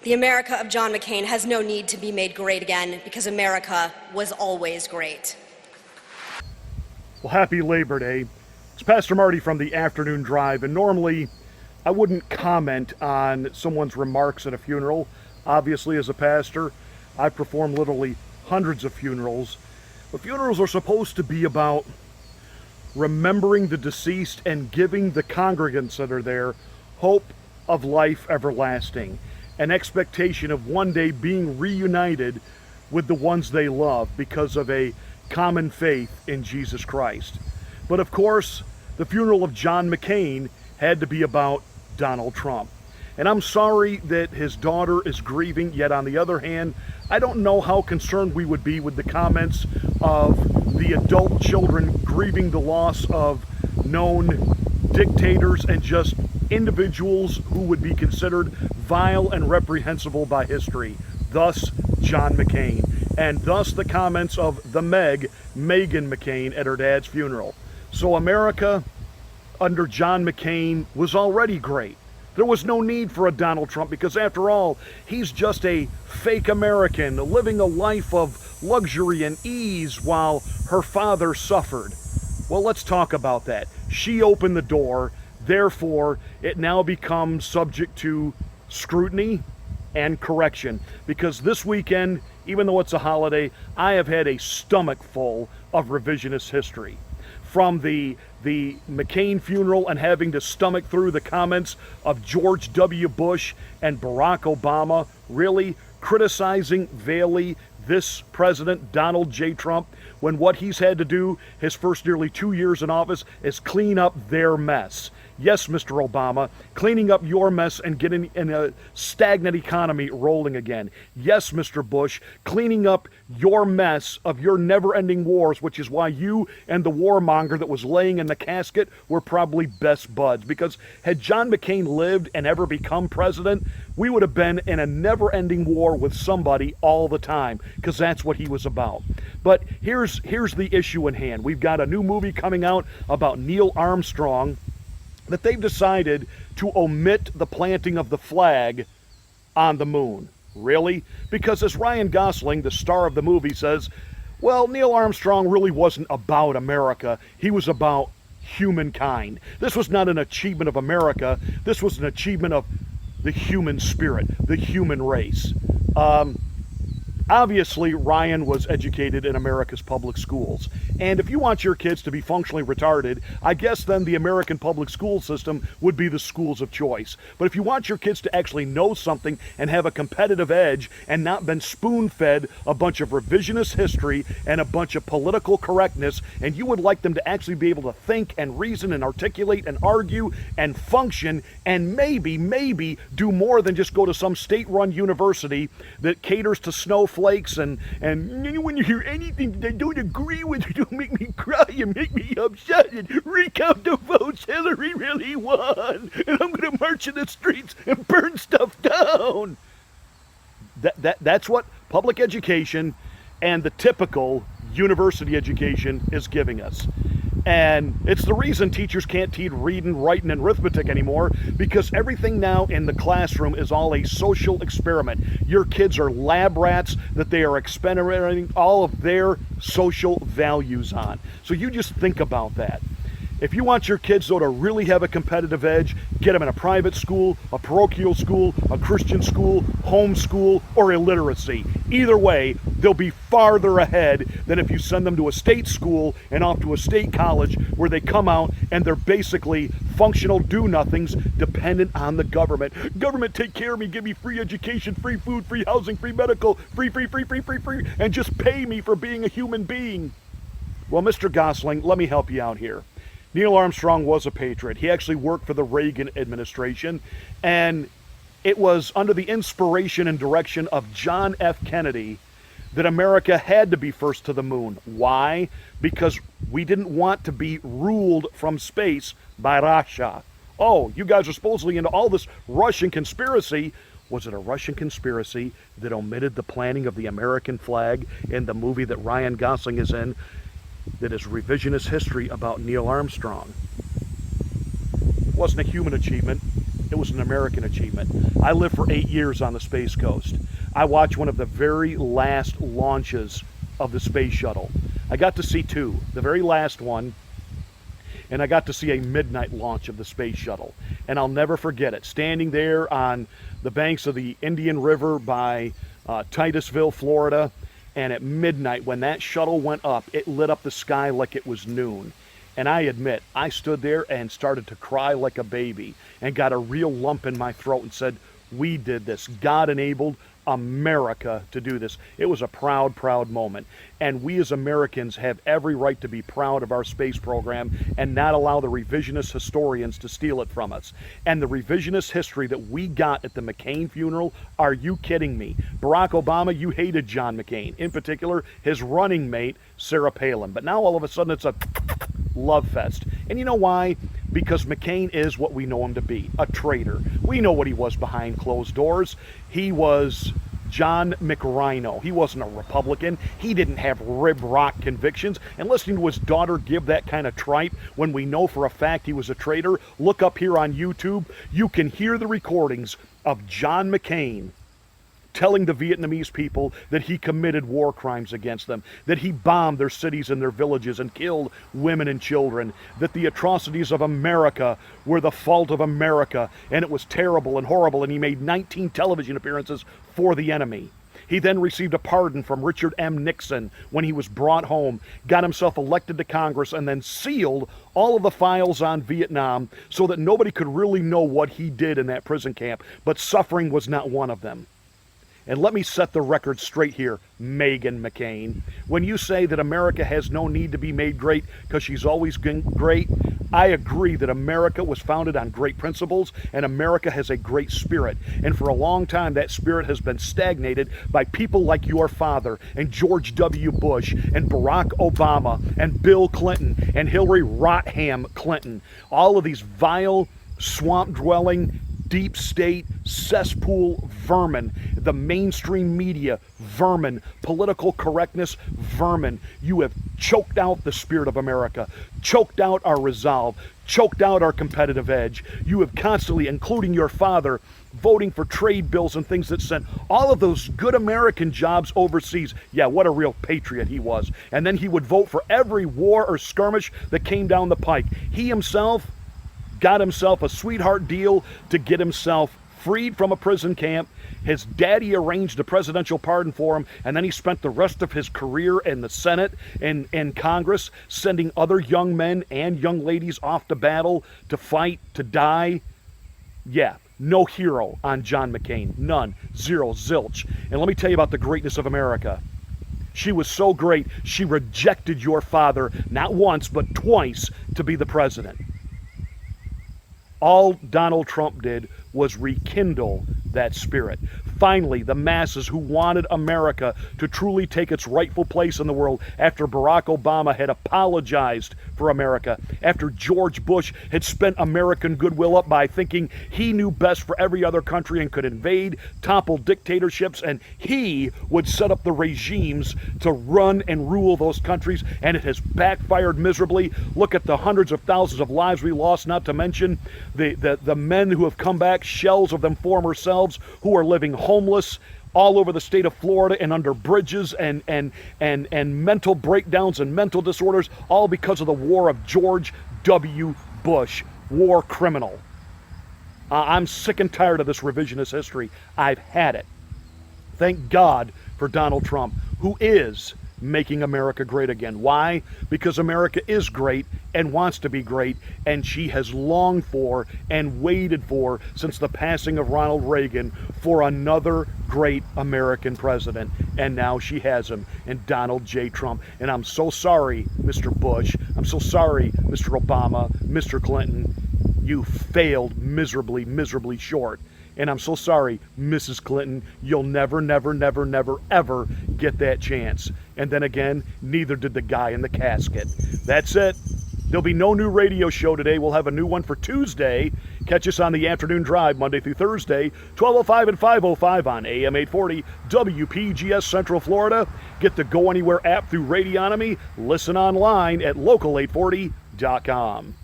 The America of John McCain has no need to be made great again because America was always great. Well, happy Labor Day. It's Pastor Marty from the Afternoon Drive, and normally I wouldn't comment on someone's remarks at a funeral. Obviously, as a pastor, I perform literally hundreds of funerals. But funerals are supposed to be about remembering the deceased and giving the congregants that are there hope of life everlasting, an expectation of one day being reunited with the ones they love because of a common faith in Jesus Christ. But of course, the funeral of John McCain had to be about Donald Trump. And I'm sorry that his daughter is grieving, yet on the other hand, I don't know how concerned we would be with the comments of the adult children grieving the loss of known dictators and just individuals who would be considered vile and reprehensible by history, thus John McCain, and thus the comments of the Meghan McCain at her dad's funeral. So America under John McCain was already great. There was no need for a Donald Trump because, after all, he's just a fake American living a life of luxury and ease while her father suffered. Well, let's talk about that. She opened the door, therefore, it now becomes subject to scrutiny and correction. Because this weekend, even though it's a holiday, I have had a stomach full of revisionist history. From the McCain funeral and having to stomach through the comments of George W. Bush and Barack Obama, really criticizing veilingly this president, Donald J. Trump, when what he's had to do his first nearly 2 years in office is clean up their mess. Yes, Mr. Obama, cleaning up your mess and getting in a stagnant economy rolling again. Yes, Mr. Bush, cleaning up your mess of your never-ending wars, which is why you and the warmonger that was laying in the casket were probably best buds. Because had John McCain lived and ever become president, we would have been in a never-ending war with somebody all the time, because that's what he was about. But here's the issue in hand. We've got a new movie coming out about Neil Armstrong, that they've decided to omit the planting of the flag on the moon. Really? Because as Ryan Gosling, the star of the movie, says, well, Neil Armstrong really wasn't about America. He was about humankind. This was not an achievement of America. This was an achievement of the human spirit, the human race. Obviously, Ryan was educated in America's public schools. And if you want your kids to be functionally retarded, I guess then the American public school system would be the schools of choice. But if you want your kids to actually know something and have a competitive edge and not been spoon-fed a bunch of revisionist history and a bunch of political correctness, and you would like them to actually be able to think and reason and articulate and argue and function and maybe do more than just go to some state-run university that caters to snowflakes and when you hear anything that I don't agree with, it don't make me cry and make me upset and recount the votes Hillary really won, and I'm going to march in the streets and burn stuff down. That's what public education and the typical university education is giving us. And it's the reason teachers can't teach reading, writing, and arithmetic anymore, because everything now in the classroom is all a social experiment. Your kids are lab rats that they are experimenting all of their social values on. So you just think about that. If you want your kids, though, to really have a competitive edge, get them in a private school, a parochial school, a Christian school, homeschool, or illiteracy. Either way, they'll be farther ahead than if you send them to a state school and off to a state college where they come out and they're basically functional do-nothings dependent on the government. Government, take care of me, give me free education, free food, free housing, free medical, free, and just pay me for being a human being. Well, Mr. Gosling, let me help you out here. Neil Armstrong was a patriot. He actually worked for the Reagan administration, and it was under the inspiration and direction of John F. Kennedy that America had to be first to the moon. Why? Because we didn't want to be ruled from space by Russia. Oh, you guys are supposedly into all this Russian conspiracy. Was it a Russian conspiracy that omitted the planting of the American flag in the movie that Ryan Gosling is in, that is revisionist history about Neil Armstrong? It wasn't a human achievement. It It was an American achievement. I lived for 8 years on the Space Coast. I watched one of the very last launches of the space shuttle. I got to see two, the very last one, and I got to see a midnight launch of the space shuttle. And I'll never forget it. Standing there on the banks of the Indian River by Titusville, Florida, and at midnight when that shuttle went up, it lit up the sky like it was noon. And I admit, I stood there and started to cry like a baby and got a real lump in my throat and said, we did this. God enabled America to do this. It was a proud, proud moment. And we as Americans have every right to be proud of our space program and not allow the revisionist historians to steal it from us. And the revisionist history that we got at the McCain funeral, are you kidding me? Barack Obama, you hated John McCain. In particular, his running mate, Sarah Palin. But now all of a sudden it's a love fest. And you know why? Because McCain is what we know him to be, a traitor. We know what he was behind closed doors. He was John McRhino. He wasn't a Republican. He didn't have rib rock convictions. And listening to his daughter give that kind of tripe when we know for a fact he was a traitor, look up here on YouTube. You can hear the recordings of John McCain telling the Vietnamese people that he committed war crimes against them, that he bombed their cities and their villages and killed women and children, that the atrocities of America were the fault of America, and it was terrible and horrible, and he made 19 television appearances for the enemy. He then received a pardon from Richard M. Nixon when he was brought home, got himself elected to Congress, and then sealed all of the files on Vietnam so that nobody could really know what he did in that prison camp, but suffering was not one of them. And let me set the record straight here, Meghan McCain. When you say that America has no need to be made great because she's always been great, I agree that America was founded on great principles and America has a great spirit. And for a long time, that spirit has been stagnated by people like your father and George W. Bush and Barack Obama and Bill Clinton and Hillary Rotham Clinton. All of these vile, swamp-dwelling, deep state, cesspool vermin, the mainstream media vermin, political correctness vermin. You have choked out the spirit of America, choked out our resolve, choked out our competitive edge. You have constantly, including your father, voting for trade bills and things that sent all of those good American jobs overseas. Yeah, what a real patriot he was. And then he would vote for every war or skirmish that came down the pike. He himself got himself a sweetheart deal to get himself freed from a prison camp. His daddy arranged a presidential pardon for him, and then he spent the rest of his career in the Senate and in Congress, sending other young men and young ladies off to battle, to fight, to die. Yeah, no hero on John McCain. None. Zero. Zilch. And let me tell you about the greatness of America. She was so great, she rejected your father, not once, but twice, to be the president. All Donald Trump did was rekindle that spirit. Finally, the masses who wanted America to truly take its rightful place in the world after Barack Obama had apologized for America, after George Bush had spent American goodwill up by thinking he knew best for every other country and could invade, topple dictatorships, and he would set up the regimes to run and rule those countries, and it has backfired miserably. Look at the hundreds of thousands of lives we lost, not to mention the men who have come back, shells of them former selves, who are living homeless all over the state of Florida and under bridges and mental breakdowns and mental disorders, all because of the war of George W. Bush, war criminal. I'm sick and tired of this revisionist history. I've had it. Thank God for Donald Trump, who is making America great again. Why? Because America is great and wants to be great, and she has longed for and waited for, since the passing of Ronald Reagan, for another great American president. And now she has him in Donald J. Trump. And I'm so sorry, Mr. Bush. I'm so sorry, Mr. Obama, Mr. Clinton. You failed miserably, miserably short. And I'm so sorry, Mrs. Clinton, you'll never, never, never, never, ever get that chance. And then again, neither did the guy in the casket. That's it. There'll be no new radio show today. We'll have a new one for Tuesday. Catch us on the afternoon drive, Monday through Thursday, 12:05 and 5:05 on AM 840, WPGS Central Florida. Get the Go Anywhere app through Radionomy. Listen online at local840.com.